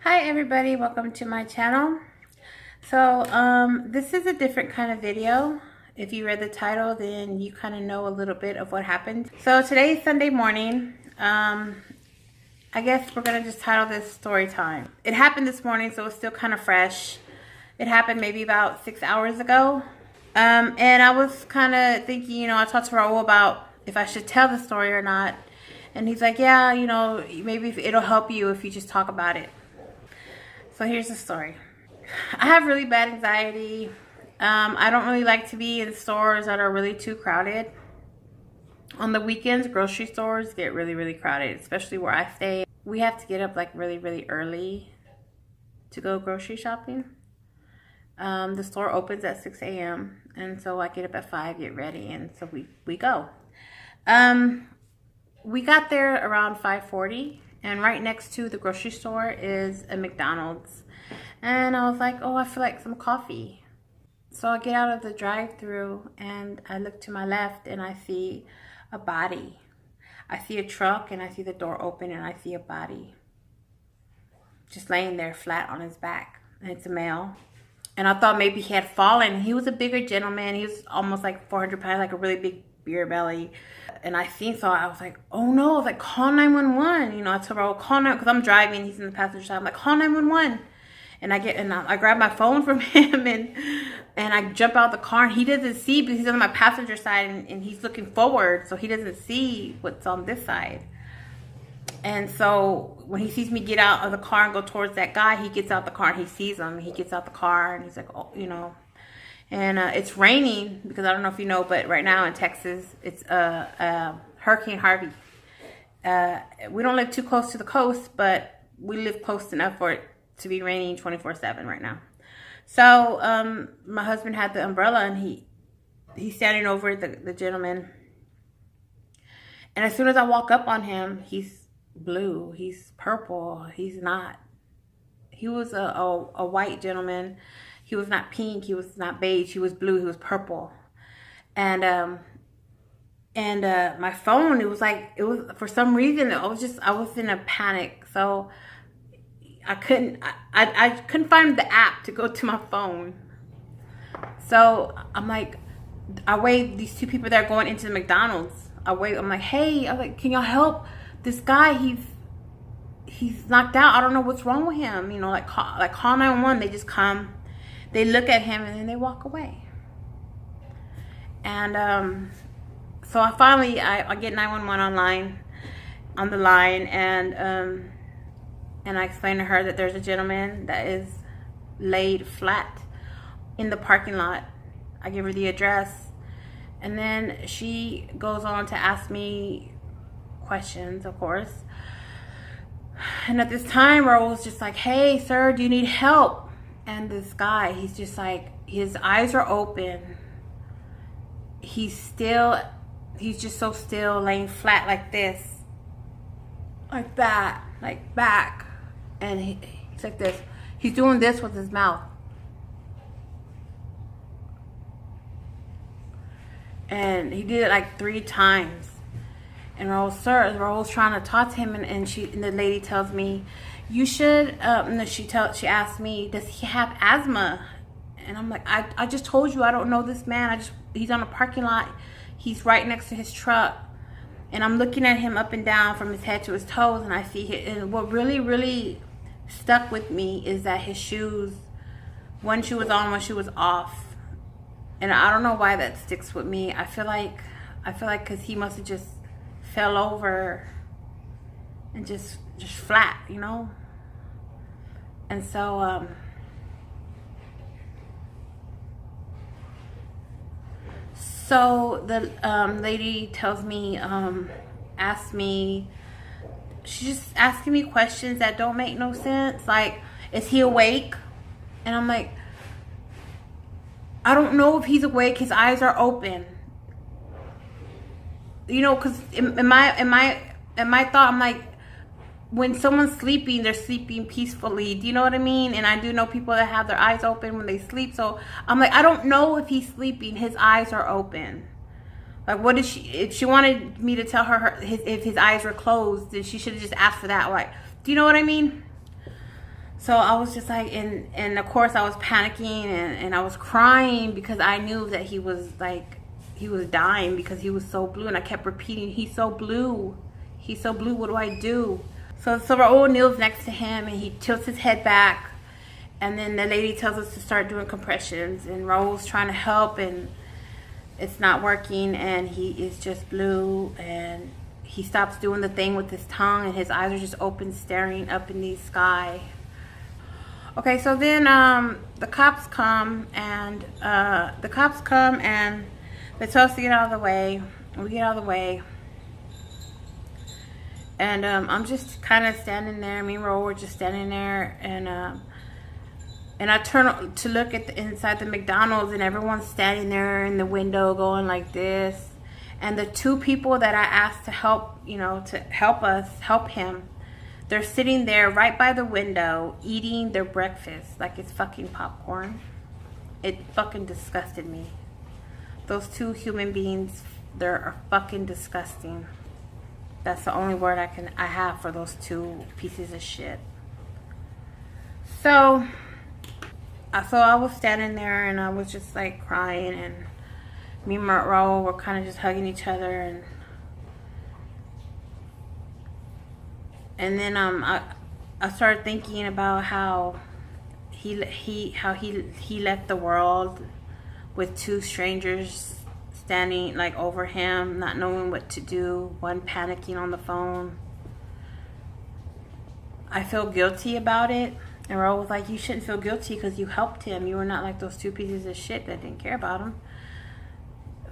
Hi everybody, welcome to my channel. So this is a different kind of video. If you read the title, then you kind of know a little bit of what happened. So today's Sunday morning. I guess we're gonna just title this story time. It happened this morning, so it's still kind of fresh. It happened maybe about 6 hours ago. And I was kind of thinking, I talked to Raul about if I should tell the story or not. And he's like, yeah, maybe it'll help you if you just talk about it. So here's the story. I have really bad anxiety. I don't really like to be in stores that are really too crowded. On the weekends, grocery stores get really, really crowded, especially where I stay. We have to get up like really, really early to go grocery shopping. The store opens at 6 a.m. and so I get up at 5, get ready, and so we go. We got there around 5:40. And right next to the grocery store is a McDonald's. And I was like, oh, I feel like some coffee. So I get out of the drive-thru and I look to my left and I see a body. I see a truck and I see the door open and I see a body just laying there flat on his back. And it's a male. And I thought maybe he had fallen. He was a bigger gentleman. He was almost like 400 pounds, like a really big beer belly. And I was like, oh no, I was like, call 911. I told Raul, call 911, because I'm driving, he's in the passenger side. I'm like, call 911. And I grab my phone from him and I jump out the car, and he doesn't see because he's on my passenger side and he's looking forward, so he doesn't see what's on this side. And so when he sees me get out of the car and go towards that guy, he gets out the car and he sees him. He gets out the car and he's like, oh, And it's raining because I don't know if you know, but right now in Texas, it's Hurricane Harvey. We don't live too close to the coast, but we live close enough for it to be raining 24/7 right now. So my husband had the umbrella and he's standing over the gentleman. And as soon as I walk up on him, he's blue, he's purple, he's not. He was a white gentleman. He was not pink, he was not beige, he was blue, he was purple. And my phone, it was for some reason, I was in a panic. So I couldn't find the app to go to my phone. So I'm like, I wave these two people that are going into the McDonald's. I'm like, hey, can y'all help this guy? He's knocked out. I don't know what's wrong with him. Call 911. They just come. They look at him and then they walk away. And so I finally get 911 on the line, and I explain to her that there's a gentleman that is laid flat in the parking lot. I give her the address, and then she goes on to ask me questions, of course. And at this time, Raul was just like, hey, sir, do you need help? And this guy, he's just like, his eyes are open. He's just so still, laying flat like this. Like that, like back. And he's like this. He's doing this with his mouth. And he did it like 3 times. And Raul's trying to talk to him, and the lady tells me, you should, she asked me, does he have asthma? And I'm like, I just told you I don't know this man. He's on a parking lot. He's right next to his truck. And I'm looking at him up and down from his head to his toes, and I see and what really, really stuck with me is that his shoes, one shoe was on, one shoe was off. And I don't know why that sticks with me. I feel like because he must have just fell over and just flat, And so the lady tells me, she's just asking me questions that don't make no sense. Like, is he awake? And I'm like, I don't know if he's awake. His eyes are open. Because in my thought, I'm like, when someone's sleeping, they're sleeping peacefully. Do you know what I mean? And I do know people that have their eyes open when they sleep. So I'm like, I don't know if he's sleeping. His eyes are open. Like, what is she? If she wanted me to tell her if his eyes were closed, then she should have just asked for that. Like, do you know what I mean? So I was just like, and of course I was panicking and I was crying because I knew that he was like, he was dying because he was so blue. And I kept repeating, he's so blue. He's so blue, what do I do? So Raul kneels next to him and he tilts his head back. And then the lady tells us to start doing compressions. And Raul's trying to help and it's not working. And he is just blue. And he stops doing the thing with his tongue and his eyes are just open, staring up in the sky. Okay, so then the cops come and they tell us to get out of the way. We get out of the way. And I'm just kind of standing there. Me and Raul were just standing there. And I turn to look at inside the McDonald's and everyone's standing there in the window going like this. And the two people that I asked to help, you know, to help him, they're sitting there right by the window eating their breakfast like it's fucking popcorn. It fucking disgusted me. Those two human beings, they're fucking disgusting. That's the only word I have for those two pieces of shit. So I was standing there and I was just like crying, and me and Raul were kind of just hugging each other, and then I started thinking about how he left the world with two strangers standing like over him, not knowing what to do, one panicking on the phone. I feel guilty about it. And Raul was like, you shouldn't feel guilty because you helped him. You were not like those two pieces of shit that didn't care about him.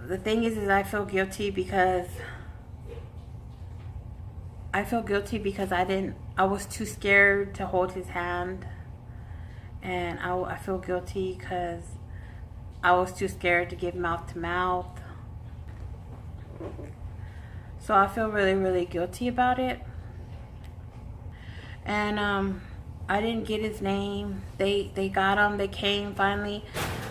The thing is I feel guilty because I was too scared to hold his hand. And I feel guilty because I was too scared to give mouth to mouth. So I feel really, really guilty about it. And I didn't get his name. They got him. They came finally.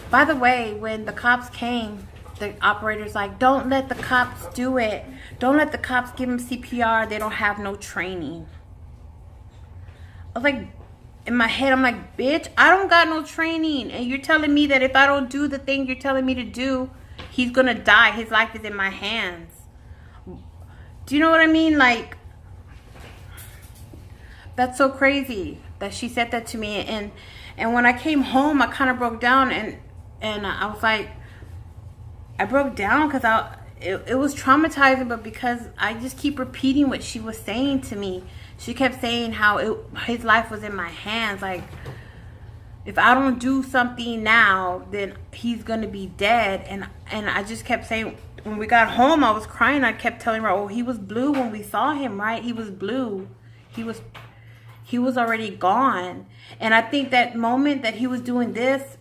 By the way, when the cops came, the operator's like, don't let the cops do it. Don't let the cops give him CPR. They don't have no training. I was like, in my head, I'm like, bitch, I don't got no training. And you're telling me that if I don't do the thing you're telling me to do, he's going to die. His life is in my hands. Do you know what I mean? Like, that's so crazy that she said that to me. And when I came home, I kind of broke down and I was like, I broke down because it was traumatizing, but because I just keep repeating what she was saying to me. She kept saying how his life was in my hands. Like, if I don't do something now, then he's going to be dead. And I just kept saying, when we got home, I was crying. I kept telling her, oh, he was blue when we saw him, right? He was blue. He was already gone. And I think that moment that he was doing this,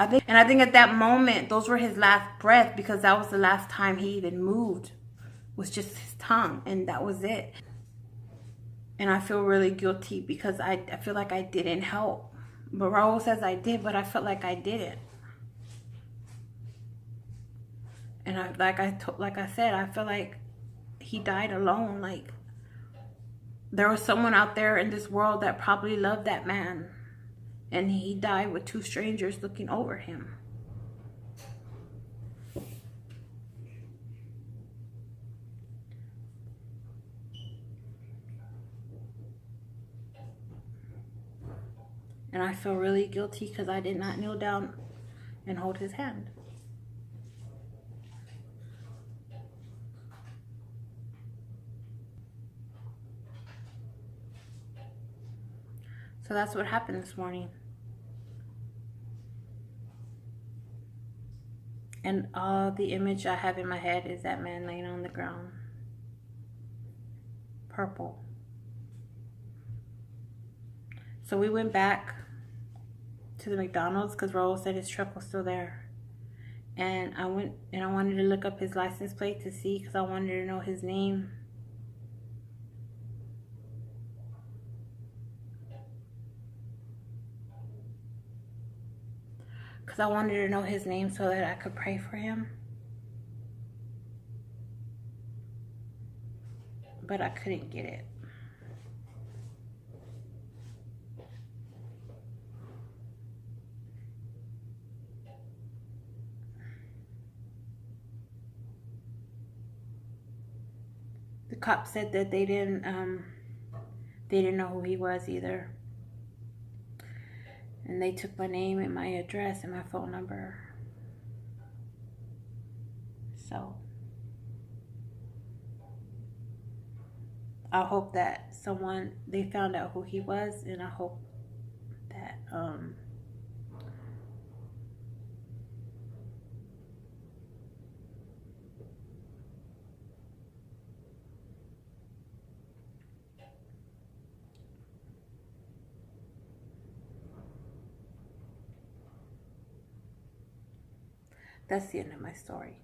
I think at that moment, those were his last breath, because that was the last time he even moved, was just his tongue, and that was it. And I feel really guilty because I feel like I didn't help. But Raul says I did, but I felt like I didn't. And like I said, I feel like he died alone. Like, there was someone out there in this world that probably loved that man, and he died with two strangers looking over him. And I feel really guilty because I did not kneel down and hold his hand. So that's what happened this morning. And all the image I have in my head is that man laying on the ground. Purple. So we went back to the McDonald's because Raul said his truck was still there. And I went and I wanted to look up his license plate to see, because I wanted to know his name. Because I wanted to know his name so that I could pray for him. But I couldn't get it. The cops said that they didn't know who he was either. And they took my name and my address and my phone number. So I hope that they found out who he was, and I hope that that's the end of my story.